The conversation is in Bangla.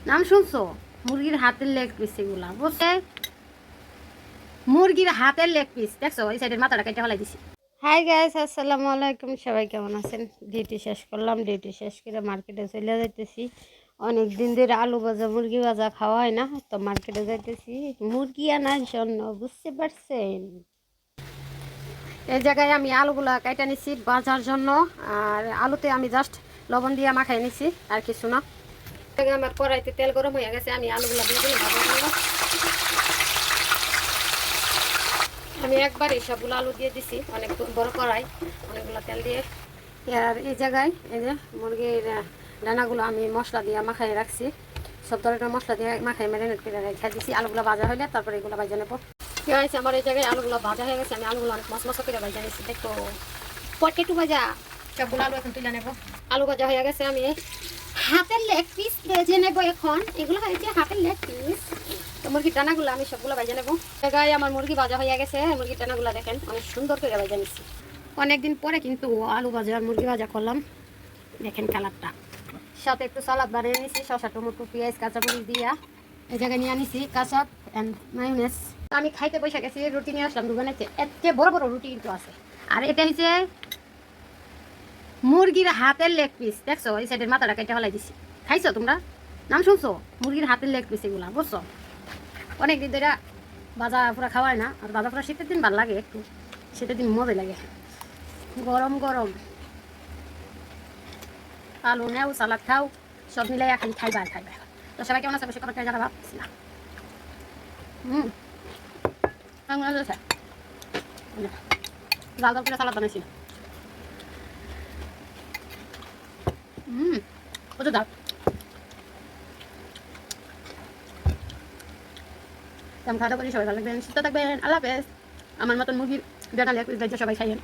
নাম শুনছো? মুরগির হাতের লেগ পিস এগুলা বুঝছে, মুরগির হাতের লেগ পিস দেখছো, এই সাইডের মাথাটা কেটে ফেলাই দিছি। হাই গাইস, আসসালামু আলাইকুম। সবাই কেমন আছেন? ডিউটি শেষ করলাম, ডিউটি শেষ করে মার্কেটে চলে যাইতেছি। অনেক দিন ধরে আলু ভাজা মুরগি ভাজা খাওয়া হয় না, তো মার্কেটে যাইতেছি মুরগি আনার জন্য, বুঝতে পারছেন? এই জায়গায় আমি আলুগুলা কাইটা নিছি ভাজার জন্য, আর আলুতে আমি জাস্ট লবণ দিয়ে মাখাই নিছি, আর কিছু না। আমার কড়াইতে তেল গরম হয়ে গেছে, আমি আলুগুলা দিয়ে দিলাম ভাজার জন্য। আমি একবারে সবগুলো আলু দিয়ে দিছি, অনেক বড় কড়াই, অনেকগুলো তেল দিয়ে। আর এই জায়গায় এই যে মুরগির ডানাগুলো আমি মশলা দিয়ে মাখাই রাখছি, সব ধরনের মশলা দিয়ে মাখাই ম্যারিনেট করে রেখে দিছি। আলুগুলো ভাজা হলে তারপরে এগুলো ভাজা নেবো। ঠিক আছে, আমার এই জায়গায় আলুগুলো ভাজা হয়ে গেছে, আমি আলুগুলো অনেক মশমশা করে ভাজা নিচ্ছি। দেখো পটেটো ভাজা, সবগুলো আলু এখন তুলে নেবো। আলু ভাজা হয়ে গেছে, আমি হাতের লেগ পিস ভেজে নেবো এখন। এগুলো হয়েছে হাতের লেগ পিস। তো মুরগির ডানাগুলো আমি সবগুলো ভাজা নেবো। জায়গায় আমার মুরগি ভাজা হয়ে গেছে, মুরগির ডানাগুলো দেখেন অনেক সুন্দর করে ভাজা নিচ্ছি। অনেকদিন পরে কিন্তু আলু ভাজা আর মুরগি ভাজা করলাম, দেখেন কালারটা। সাথে একটু সালাদ বানিয়ে নিয়েছি, শসা টমেটো পেঁয়াজ কাঁচামরিচ দিয়া। এই জায়গায় নিয়ে আনিছি কাঁচা অ্যান্ড মায়োনেজ। আমি খাইতে বসে গেছি, রুটি নিয়ে আসলাম দোকানেতে। এর চেয়ে বড় বড় রুটি কিন্তু আছে। আর এটা হচ্ছে মুরগির হাতের লেগ পিস দেখছো, এই সাইডের মাথাটা কেটে ফেলাই দিছি। খাইছো তোমরা? নাম শুনছো? মুরগির হাতের লেগ পিস এগুলা বুঝছো। অনেকদিন ধরে ভাজা পুরা খাওয়ায় না, আর ভাজা পুরা শীতের দিন ভালো লাগে, একটু শীতের দিন মজা লাগে। গরম গরম আলু নেও, সালাদ খাও, সব মিলাই খালি খাইবা আর খাইবা। তো সবাই কেমন আছে বসে কমেন্টে জানাবা। লাল লাল করে সালাদ বানাইছি। প্রচুর দাও। খাওয়া দাওয়া করি, সবাই ভালো থাকবেন, সুস্থ থাকবেন, আল্লাহ হাফেজ। আমার মতন মুরগির ডানা লেগ পিস সবাই খাইয়েন।